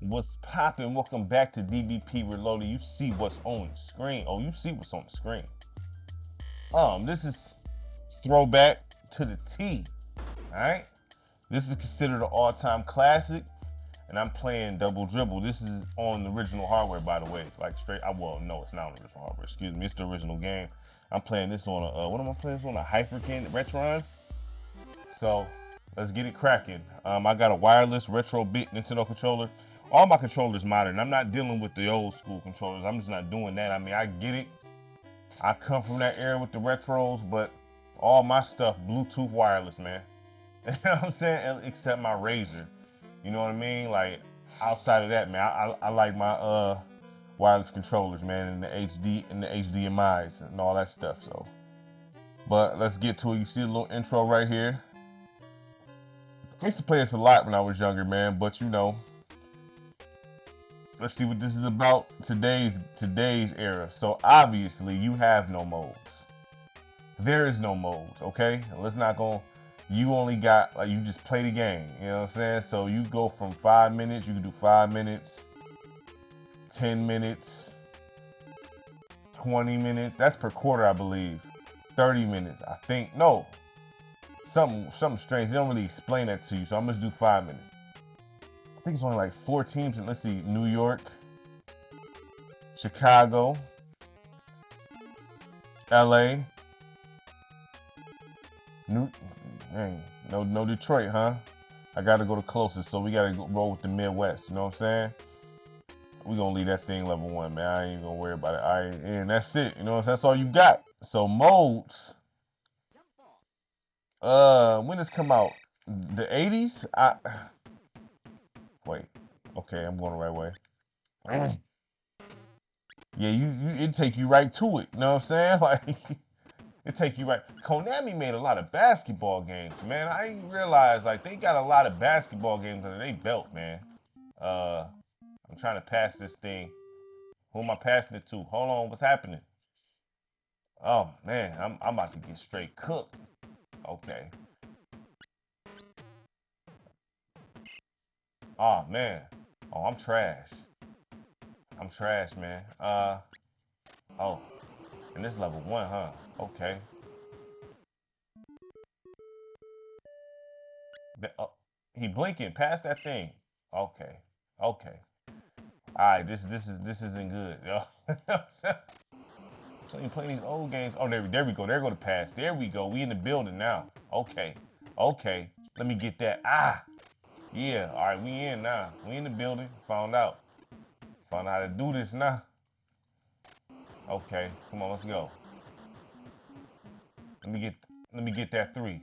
What's poppin'? Welcome back to DBP Reloaded. You see what's on the screen. Oh, you see what's on the screen. This is throwback to the T. Alright? This is considered an all-time classic. And I'm playing Double Dribble. This is on the original hardware, by the way. Like straight, well, no, it's not on the original hardware. Excuse me, it's the original game. I'm playing this on a, what am I playing this on? A Hyperkin Retron. So, let's get it cracking. I got a wireless retro bit Nintendo controller. All my controllers modern. I'm not dealing with the old school controllers. I'm just not doing that. I mean, I get it. I come from that era with the retros, but all my stuff Bluetooth wireless, man. You know what I'm saying? Except my Razer. You know what I mean? Like, outside of that, man, I like my wireless controllers, man, and the HD and the HDMIs and all that stuff. So, but let's get to it. You see a little intro right here. I used to play this a lot when I was younger, man, but you know, let's see what this is about today's era. So obviously you have no modes. There is no modes, okay? Let's not go. You only got, like, you just play the game, you know what I'm saying? So you go from 5 minutes, you can do 5 minutes, 10 minutes, 20 minutes. That's per quarter, I believe. 30 minutes, I think. No, something strange. They don't really explain that to you, so I'm gonna do 5 minutes. I think it's only like 4 teams, and let's see, New York, Chicago, LA, no Detroit, huh? I gotta go the closest, so we gotta roll with the Midwest, you know what I'm saying? We're gonna leave that thing level 1, man. I ain't gonna worry about it. And that's it, you know, that's all you got. So modes, when this come out? The 80s? Wait, okay, I'm going the right way. Yeah, it take you right to it, you know what I'm saying? Like, it take you right. Konami made a lot of basketball games, man. I didn't realize, like, they got a lot of basketball games under their belt, man. I'm trying to pass this thing. Who am I passing it to? Hold on, what's happening? Oh, man, I'm about to get straight cooked. Okay. Oh, man. Oh, I'm trash. I'm trash, man. Oh. And this level 1, huh? Okay. Oh, he blinking past that thing. Okay. Okay. Alright, this isn't good, yo. So you playing these old games. Oh, there we go. There go the pass. There we go. We in the building now. Okay. Okay. Let me get that. Yeah. Alright, we in now. We in the building. Found out. Found out how to do this now. Okay. Come on, let's go. Let me get that 3.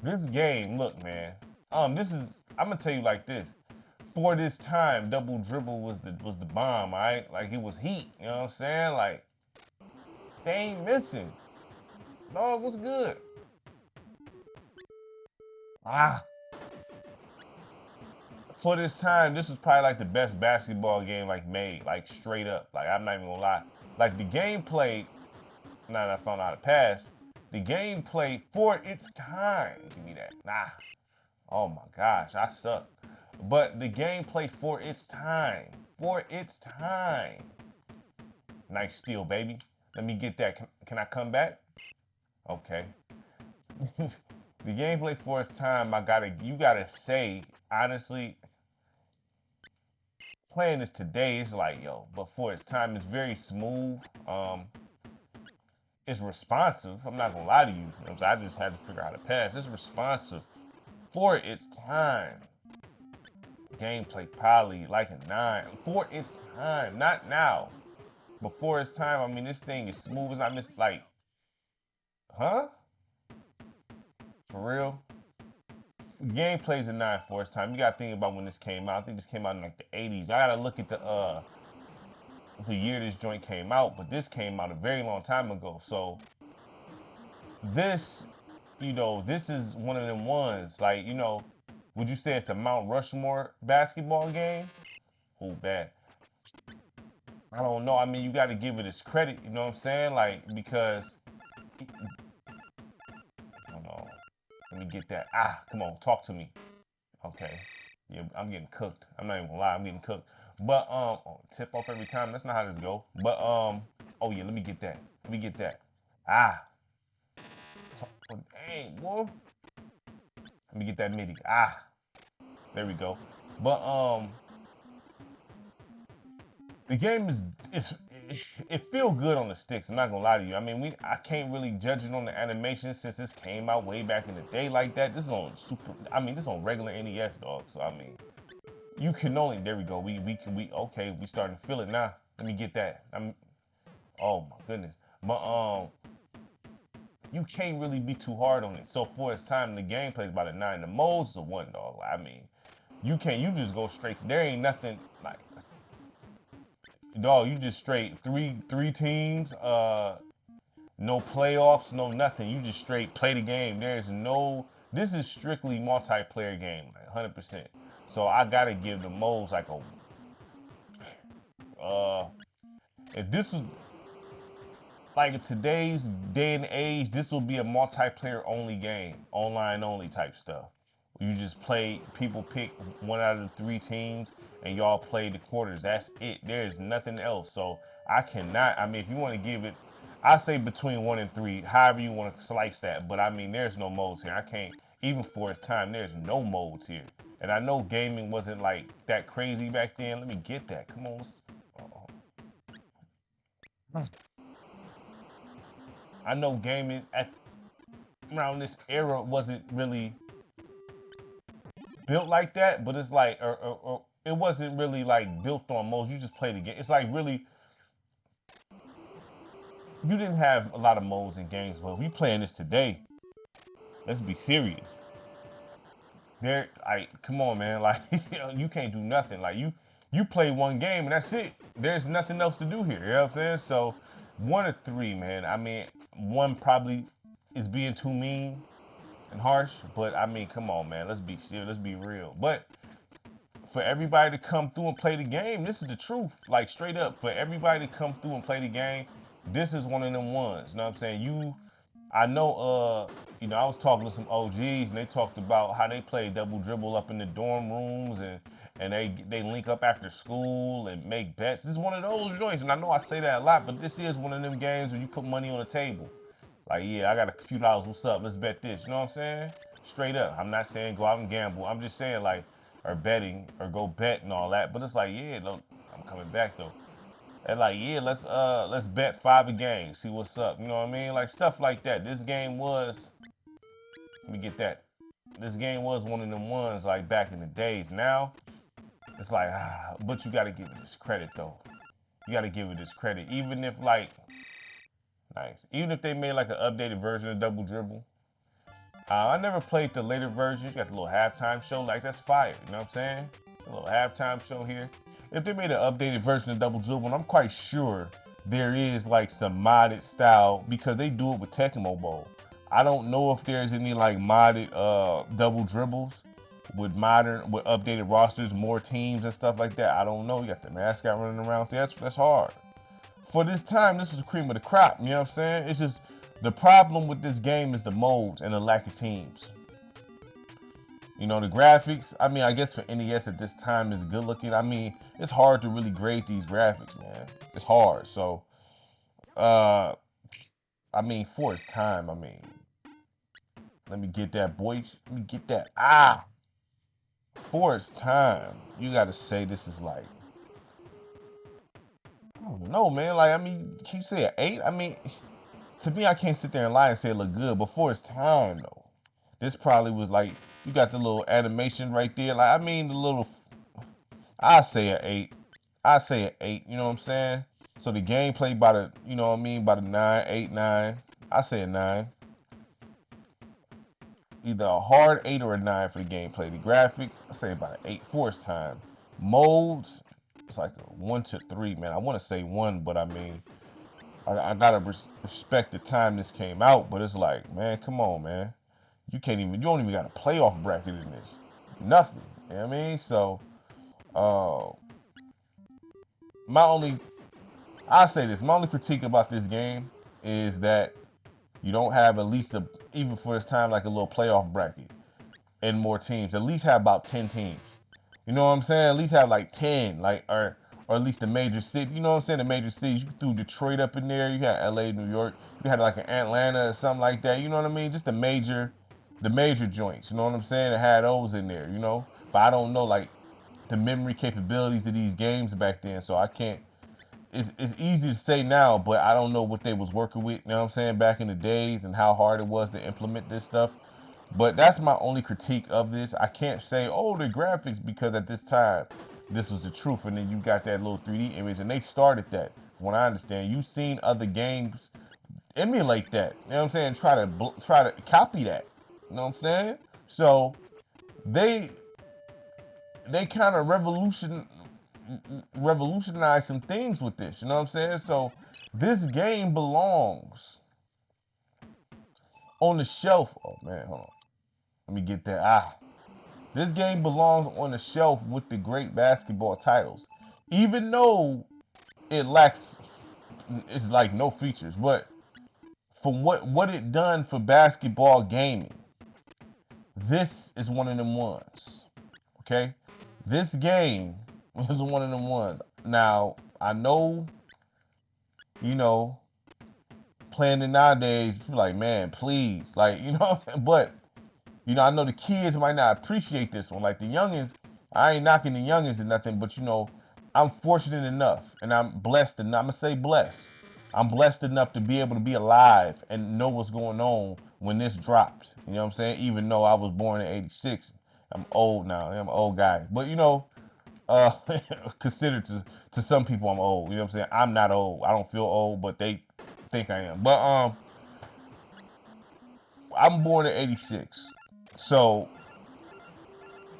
This game, look, man. I'm gonna tell you like this. For this time, Double Dribble was the bomb, alright? Like, it was heat, you know what I'm saying? Like, they ain't missing. No, it was good. For this time, this was probably like the best basketball game like made, like straight up. Like, I'm not even gonna lie. Like, the gameplay, now that I found out how to pass, the gameplay for its time. Give me that. Oh my gosh, I suck. But the gameplay for its time. Nice steal, baby. Let me get that. Can I come back? Okay. The gameplay for its time, you gotta say, honestly, playing this today is like, yo, but for its time, it's very smooth. It's responsive. I'm not gonna lie to you. You know, I just had to figure out how to pass. It's responsive for its time. Gameplay probably like a 9 for its time, not now. Before its time, I mean, this thing is smooth as I miss, like, huh? For real? Gameplay's a 9 for its time. You gotta think about when this came out. I think this came out in like the 80s. I gotta look at the year this joint came out, but this came out a very long time ago. So this, you know, this is one of them ones, like, you know, would you say it's a Mount Rushmore basketball game? Oh, bad. I don't know. I mean, you got to give it its credit, you know what I'm saying? Like, because, hold on. Let me get that. Come on, talk to me. Okay. Yeah, I'm getting cooked. I'm not even gonna lie, I'm getting cooked. But oh, tip off every time. That's not how this go. But oh yeah, let me get that. Let me get that. Ah. Oh, dang, boy. Let me get that MIDI. Ah. There we go. But the game is it feel good on the sticks. I'm not gonna lie to you. I mean, I can't really judge it on the animation since this came out way back in the day like that. This is on super. I mean, this is on regular NES, dog. So I mean, you can only. There we go. We okay. We starting to feel it now. Let me get that. Oh my goodness. But you can't really be too hard on it. So for its time, the gameplay is about a 9. The modes is a 1, dog. I mean, you can't. You just go straight. There ain't nothing like. Dog, you just straight three teams, no playoffs, no nothing. You just straight play the game. There's no. This is strictly multiplayer game, like 100%. So I gotta give the modes like a. If this was like in today's day and age, this will be a multiplayer only game, online only type stuff. You just play. People pick one out of the 3 teams, and y'all play the quarters. That's it. There's nothing else. So I cannot. I mean, if you want to give it, I say between 1 and 3, however you want to slice that. But I mean, there's no modes here. I can't. Even for its time, there's no modes here. And I know gaming wasn't like that crazy back then. Let me get that. Come on. I know gaming at around this era wasn't really built like that, but it's like, or it wasn't really like built on modes. You just play the game. It's like really, you didn't have a lot of modes in games, but if you playing this today, let's be serious. There, like, come on, man. Like, you can't do nothing. Like, you play one game and that's it. There's nothing else to do here. You know what I'm saying? So, 1 or 3, man. I mean, 1 probably is being too mean and harsh, but I mean, come on, man. Let's be serious. Let's be real. But for everybody to come through and play the game, this is the truth. Like, straight up, for everybody to come through and play the game, this is one of them ones. You know what I'm saying? I know, I was talking to some OGs and they talked about how they play Double Dribble up in the dorm rooms and they link up after school and make bets. This is one of those joints, and I know I say that a lot, but this is one of them games where you put money on the table. Like, yeah, I got a few dollars. What's up? Let's bet this. You know what I'm saying? Straight up. I'm not saying go out and gamble. I'm just saying like, or betting or go bet and all that. But it's like, yeah, look, I'm coming back though. And like, yeah, let's bet 5 a game, see what's up. You know what I mean? Like stuff like that. This game was, let me get that. This game was one of them ones like back in the days. Now, it's like, but you gotta give it this credit though. You gotta give it this credit. Even if like, nice. Even if they made like an updated version of Double Dribble. I never played the later version. You got the little halftime show, like that's fire. You know what I'm saying? A little halftime show here. If they made an updated version of Double Dribble, and I'm quite sure there is like some modded style because they do it with Tecmo Bowl. I don't know if there's any like modded double dribbles with updated rosters, more teams and stuff like that. I don't know. You got the mascot running around. See, that's hard. For this time, this was the cream of the crop. You know what I'm saying? It's just the problem with this game is the modes and the lack of teams. You know, the graphics, I mean, I guess for NES at this time is good looking. I mean, it's hard to really grade these graphics, man. It's hard. So, I mean, for its time, I mean, let me get that, boy. Let me get that. For its time, you got to say this is like, I don't know, man. Like, I mean, can you say an 8? I mean, to me, I can't sit there and lie and say it look good. But for its time, though, this probably was like, you got the little animation right there. Like, I mean, I say an 8. I say an 8, you know what I'm saying? So the gameplay by the, you know what I mean, by the 9, 8, 9. I say a 9. Either a hard 8 or a 9 for the gameplay. The graphics, I say about an 8 for its time. Modes, it's like a 1 to 3, man. I want to say 1, but I mean, I gotta respect the time this came out, but it's like, man, come on, man. You don't even got a playoff bracket in this. Nothing. You know what I mean? So, I say this, my only critique about this game is that you don't have at least even for this time, like a little playoff bracket. and more teams. At least have about 10 teams. You know what I'm saying? At least have like 10, like or at least the major city. You know what I'm saying? The major cities. You threw Detroit up in there. You had LA, New York. You had like an Atlanta or something like that. You know what I mean? Just the major joints. You know what I'm saying? It had those in there. You know, but I don't know like the memory capabilities of these games back then, so I can't. It's easy to say now, but I don't know what they was working with. You know what I'm saying? Back in the days and how hard it was to implement this stuff. But that's my only critique of this. I can't say, oh, the graphics, because at this time, this was the truth. And then you got that little 3D image, and they started that. From what I understand, you've seen other games emulate that. You know what I'm saying? Try to copy that. You know what I'm saying? So they kind of revolutionized some things with this. You know what I'm saying? So this game belongs on the shelf. Oh man, hold on. Let me get that. This game belongs on the shelf with the great basketball titles. Even though it lacks, it's like no features, but from what it done for basketball gaming, this is one of them ones. Okay? This game was one of them ones. Now, I know, you know, playing it nowadays, people like, man, please. Like, you know what I'm saying? But you know, I know the kids might not appreciate this one. Like the youngins, I ain't knocking the youngins or nothing, but you know, I'm fortunate enough and I'm blessed enough. I'm gonna say blessed. I'm blessed enough to be able to be alive and know what's going on when this dropped. You know what I'm saying? Even though I was born in '86, I'm old now. I'm an old guy. But you know, considered to some people I'm old. You know what I'm saying? I'm not old. I don't feel old, but they think I am. But I'm born in '86. So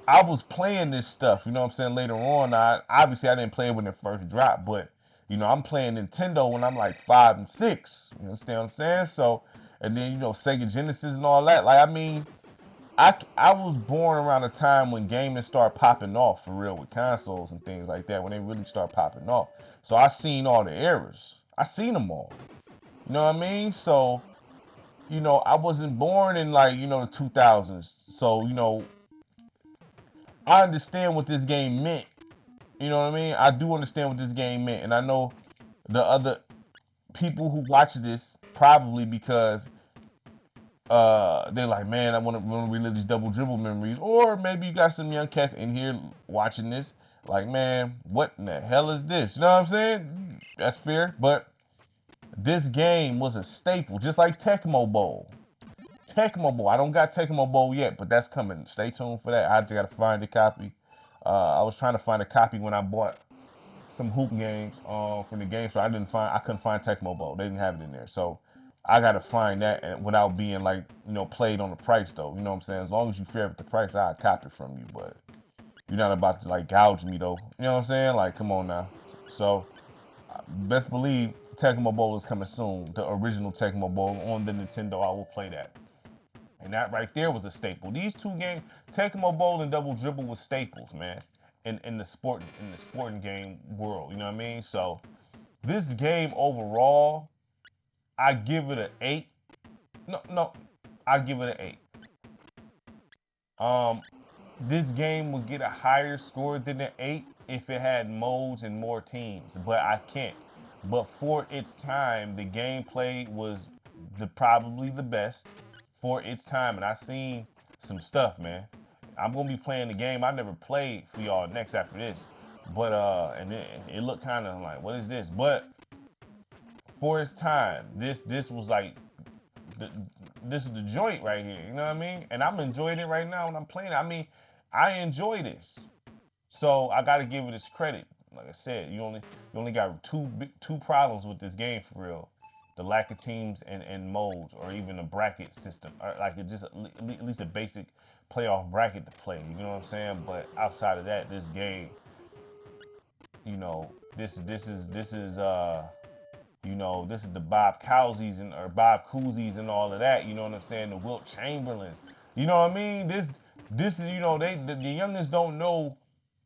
I was playing this stuff, you know what I'm saying, later on. Obviously I didn't play it when it first dropped, but you know, I'm playing Nintendo when I'm like 5 and 6. You understand what I'm saying? So, and then you know, Sega Genesis and all that. Like I mean, I was born around the time when gaming started popping off for real with consoles and things like that, when they really start popping off. So I seen all the eras. I seen them all. You know what I mean? So you know, I wasn't born in like, you know, the 2000s. So, you know, I understand what this game meant. You know what I mean? I do understand what this game meant. And I know the other people who watch this probably because they're like, man, I want to relive these Double Dribble memories. Or maybe you got some young cats in here watching this like, man, what in the hell is this? You know what I'm saying? That's fair. But this game was a staple, just like Tecmo Bowl. Tecmo Bowl. I don't got Tecmo Bowl yet, but that's coming. Stay tuned for that. I just gotta find a copy. I was trying to find a copy when I bought some hoop games from the game store. I couldn't find Tecmo Bowl. They didn't have it in there. So I gotta find that without being like, you know, played on the price though. You know what I'm saying? As long as you fair with the price, I'll copy it from you. But you're not about to like gouge me though. You know what I'm saying? Like, come on now. So best believe Tecmo Bowl is coming soon. The original Tecmo Bowl on the Nintendo. I will play that. And that right there was a staple. These two games, Tecmo Bowl and Double Dribble, was staples, man, in the sporting game world. You know what I mean? So this game overall, I give it an 8. No, I give it an 8. This game would get a higher score than an 8 if it had modes and more teams, but I can't. But for its time, the gameplay was probably the best for its time, and I seen some stuff, man. I'm gonna be playing the game I never played for y'all next after this, but and it looked kind of like, what is this? But for its time, this was like this is the joint right here. You know what I mean? And I'm enjoying it right now when I'm playing it. I mean, I enjoy this, so I got to give it its credit. Like I said, you only got two problems with this game for real: the lack of teams and modes, or even a bracket system, or like it just at least a basic playoff bracket to play. You know what I'm saying? But outside of that, this game, you know, this is you know, this is the Bob Cousys or Bob Cousies and all of that. You know what I'm saying? The Wilt Chamberlains. You know what I mean? This is, you know, the youngins don't know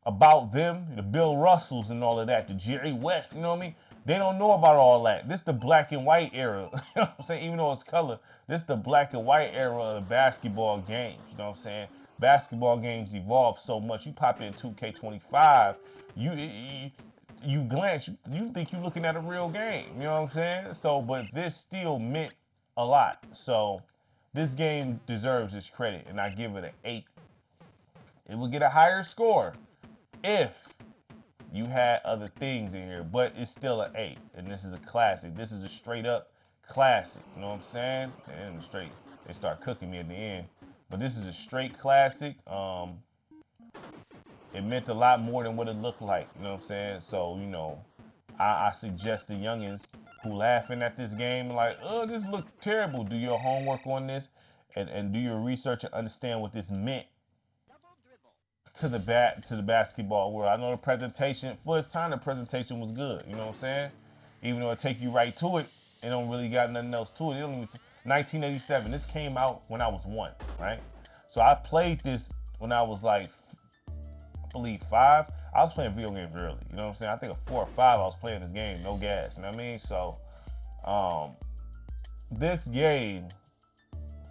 about them, the Bill Russells and all of that, the Jerry West. You know what I mean? They don't know about all that. This the black and white era. You know what I'm saying? Even though it's color, this the black and white era of the basketball games. You know what I'm saying? basketball games evolve so much. You pop in 2K25, you glance, you think you're looking at a real game. You know what I'm saying? So, but this still meant a lot. So, this game deserves its credit, and I give it an 8. It will get a higher score if you had other things in here, but it's still an 8, and this is a classic. This is a straight up classic. You know what I'm saying? And they start cooking me at the end, but this is a straight classic. It meant a lot more than what it looked like. You know what I'm saying? So, you know, I suggest the youngins who laughing at this game like, oh, this look terrible. Do your homework on this and do your research and understand what this meant to the basketball world. I know the presentation, for its time, the presentation was good. You know what I'm saying? Even though it take you right to it, it don't really got nothing else to it. It don't even 1987. This came out when I was 1, right? So I played this when I was like, I believe 5. I was playing video games early. You know what I'm saying? I think at 4 or 5, I was playing this game, no gas. You know what I mean? So, this game,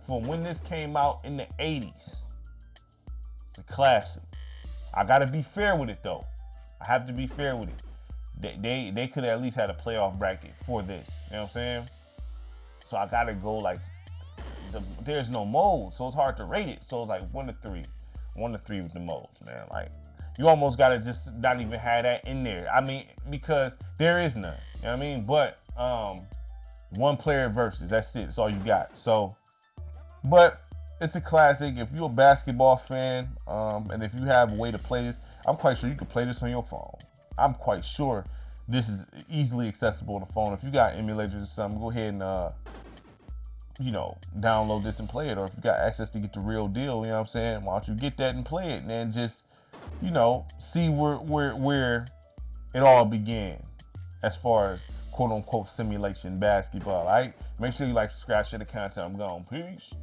from when this came out in the 80s, it's a classic. I gotta be fair with it though. I have to be fair with it. They could have at least had a playoff bracket for this. You know what I'm saying? So I gotta go like, there's no mold, so it's hard to rate it. So it's like 1 to 3. 1 to 3 with the molds, man. Like, you almost gotta just not even have that in there. I mean, because there is none. You know what I mean? But 1 player versus, that's it. That's all you got. So, but it's a classic. If you're a basketball fan, and if you have a way to play this, I'm quite sure you can play this on your phone. I'm quite sure this is easily accessible on the phone. If you got emulators or something, go ahead and, you know, download this and play it. Or if you got access to get the real deal, you know what I'm saying? Why don't you get that and play it, and then just, you know, see where it all began as far as quote unquote simulation basketball. All right, make sure you like, subscribe, share the content. I'm gone. Peace.